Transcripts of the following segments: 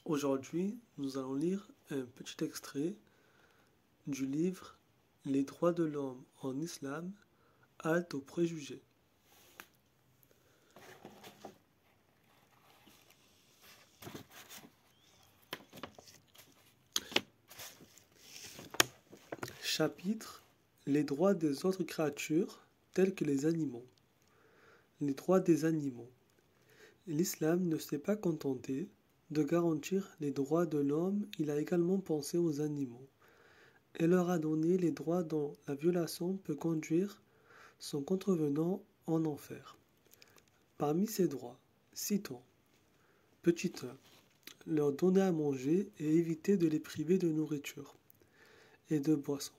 Aujourd'hui, nous allons lire un petit extrait du livre Les droits de l'homme en islam, halte aux préjugés. Chapitre Les droits des autres créatures, telles que les animaux. Les droits des animaux. L'islam ne s'est pas contenté de garantir les droits de l'homme, il a également pensé aux animaux et leur a donné les droits dont la violation peut conduire son contrevenant en enfer. Parmi ces droits, citons petit 1. Leur donner à manger et éviter de les priver de nourriture et de boisson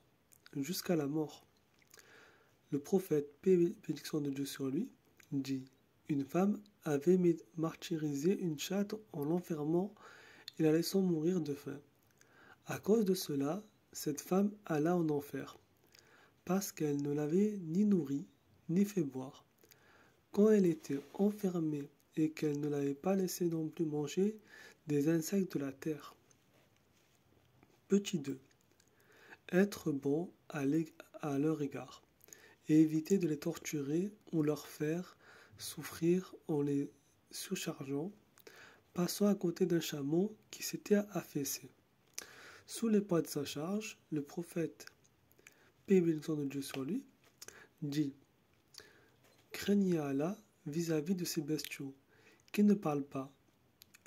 jusqu'à la mort. Le prophète, paix et bénédiction de Dieu sur lui, dit: une femme avait martyrisé une chatte en l'enfermant et la laissant mourir de faim. À cause de cela, cette femme alla en enfer, parce qu'elle ne l'avait ni nourrie, ni fait boire. Quand elle était enfermée et qu'elle ne l'avait pas laissé non plus manger des insectes de la terre. Petit 2. Être bon à leur égard, et éviter de les torturer ou leur faire souffrir en les surchargeant, passant à côté d'un chameau qui s'était affaissé. Sous les poids de sa charge, le prophète, paix et bénédiction de Dieu sur lui, dit: craignez Allah vis-à-vis de ces bestiaux qui ne parlent pas.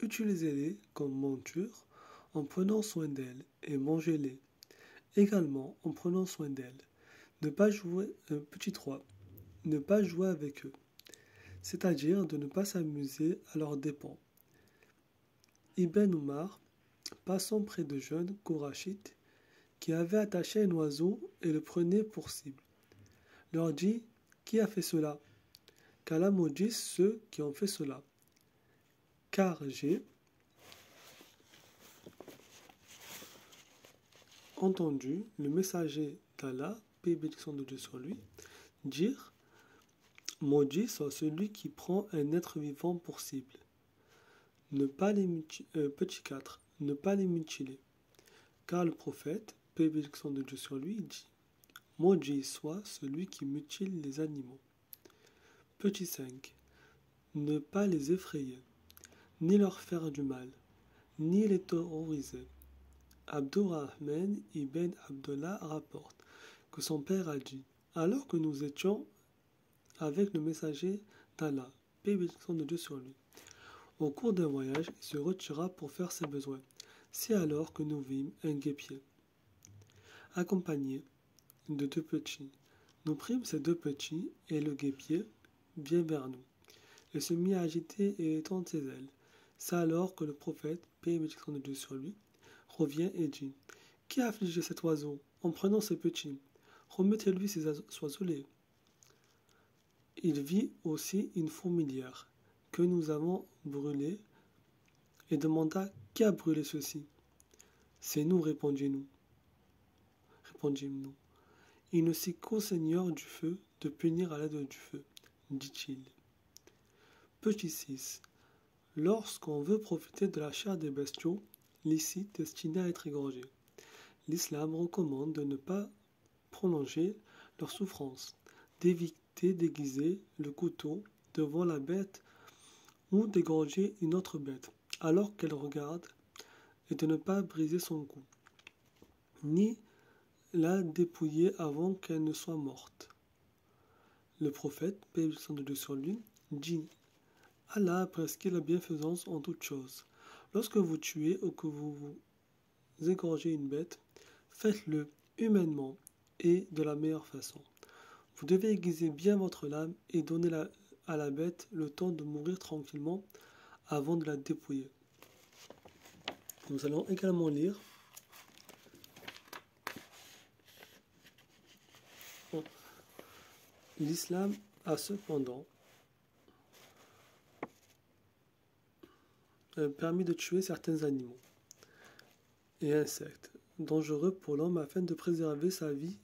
Utilisez-les comme monture en prenant soin d'elles et mangez-les également en prenant soin d'elles. Ne pas jouer, petit 3, ne pas jouer avec eux, c'est-à-dire de ne pas s'amuser à leurs dépens. Ibn Omar, passant près de jeunes Kourachites qui avaient attaché un oiseau et le prenaient pour cible, leur dit: qui a fait cela? Qu'Allah maudisse ceux qui ont fait cela. Car j'ai entendu le messager d'Allah, paix et bénédiction de Dieu sur lui, dire: maudit soit celui qui prend un être vivant pour cible. Petit 4. Ne pas les mutiler. Car le prophète, paix et bénédiction de Dieu sur lui, dit: maudit soit celui qui mutile les animaux. Petit 5. Ne pas les effrayer, ni leur faire du mal, ni les terroriser. Abdurrahman ibn Abdullah rapporte que son père a dit: alors que nous étions avec le messager d'Allah, paix et bénédiction de Dieu sur lui, au cours d'un voyage, il se retira pour faire ses besoins. C'est alors que nous vîmes un guêpier, accompagné de deux petits. Nous prîmes ces deux petits, et le guêpier vient vers nous. Il se mit à agiter et étendre ses ailes. C'est alors que le prophète, paix et bénédiction de Dieu sur lui, revient et dit: qui a affligé cet oiseau en prenant ces petits? Remettez-lui ces oiseaux-là. Il vit aussi une fourmilière que nous avons brûlée et demanda: qui a brûlé ceci? C'est nous, répondîmes-nous. Il ne sait qu'au Seigneur du feu de punir à l'aide du feu, dit-il. Petit 6. Lorsqu'on veut profiter de la chair des bestiaux, licite destinés à être égorgés, l'islam recommande de ne pas prolonger leur souffrance, d'éviter d'aiguiser le couteau devant la bête ou d'égorger une autre bête alors qu'elle regarde, et de ne pas briser son cou, ni la dépouiller avant qu'elle ne soit morte. Le prophète, paix et bénédiction de Dieu sur lui, dit: Allah a prescrit la bienfaisance en toutes choses. Lorsque vous tuez ou que vous égorgez une bête, faites-le humainement et de la meilleure façon. Vous devez aiguiser bien votre lame et donner à la bête le temps de mourir tranquillement avant de la dépouiller. Nous allons également lire l'islam a cependant permis de tuer certains animaux et insectes dangereux pour l'homme afin de préserver sa vie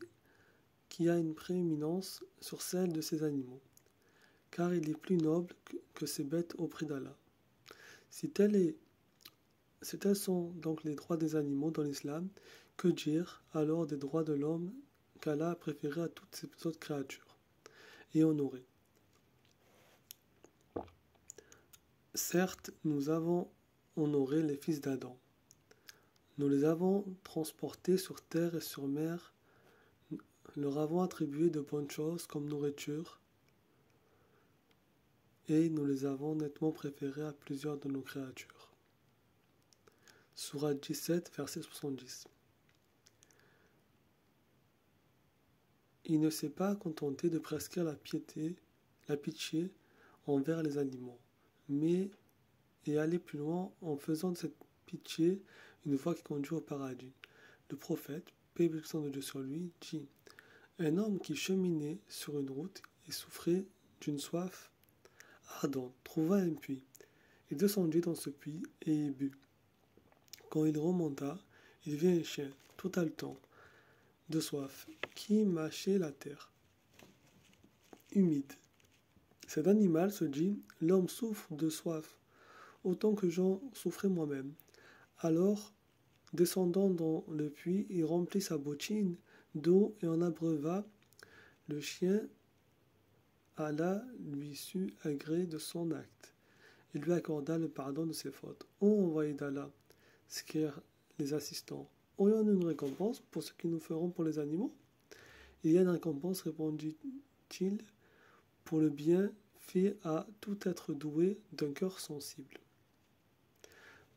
qui a une prééminence sur celle de ces animaux, car il est plus noble que ces bêtes auprès d'Allah. Si telle est Si tels sont donc les droits des animaux dans l'islam, que dire alors des droits de l'homme qu'Allah a préférés à toutes ces autres créatures et honorés? Certes, nous avons honoré les fils d'Adam. Nous les avons transportés sur terre et sur mer, leur avons attribué de bonnes choses comme nourriture, et nous les avons nettement préférés à plusieurs de nos créatures. Sourate 17, verset 70. Il ne s'est pas contenté de prescrire la pitié envers les animaux, mais est allé plus loin en faisant de cette pitié une voie qui conduit au paradis. Le prophète, paix et bénédiction de Dieu sur lui, dit: un homme qui cheminait sur une route et souffrait d'une soif ardente trouva un puits. Il descendit dans ce puits et y but. Quand il remonta, il vit un chien, tout haletant, de soif, qui mâchait la terre humide. Cet animal se dit: l'homme souffre de soif, autant que j'en souffrais moi-même. Alors, descendant dans le puits, il remplit sa bottine d'eau et en abreuva le chien. Allah lui sut agré de son acte. Il lui accorda le pardon de ses fautes. Ô envoyé d'Allah, s'écrièrent les assistants, aurions-nous une récompense pour ce que nous ferons pour les animaux? Il y a une récompense, répondit-il, pour le bien fait à tout être doué d'un cœur sensible.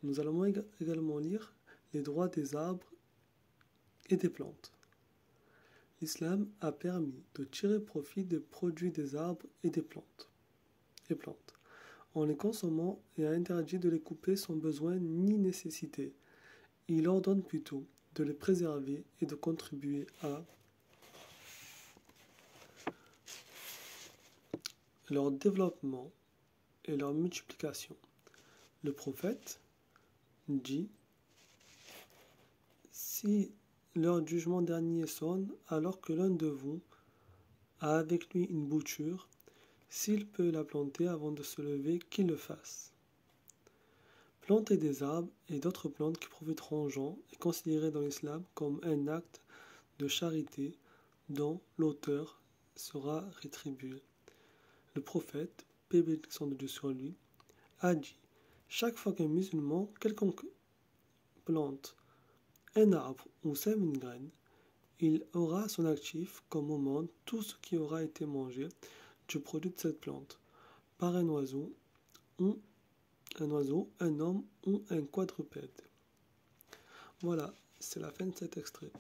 Nous allons également lire les droits des arbres et des plantes. L'islam a permis de tirer profit des produits des arbres et des plantes. En les consommant et a interdit de les couper sans besoin ni nécessité. Il ordonne plutôt de les préserver et de contribuer à leur développement et leur multiplication. Le prophète dit: si l'heure du jugement dernier sonne, alors que l'un de vous a avec lui une bouture, s'il peut la planter avant de se lever, qu'il le fasse. Planter des arbres et d'autres plantes qui profiteront aux gens est considéré dans l'islam comme un acte de charité dont l'auteur sera rétribué. Le prophète, paix et bénédiction de Dieu sur lui, a dit: chaque fois qu'un musulman quelconque plante un arbre ou sème une graine, il aura son actif comme au monde tout ce qui aura été mangé du produit de cette plante, par un oiseau, un homme ou un quadrupède. Voilà, c'est la fin de cet extrait.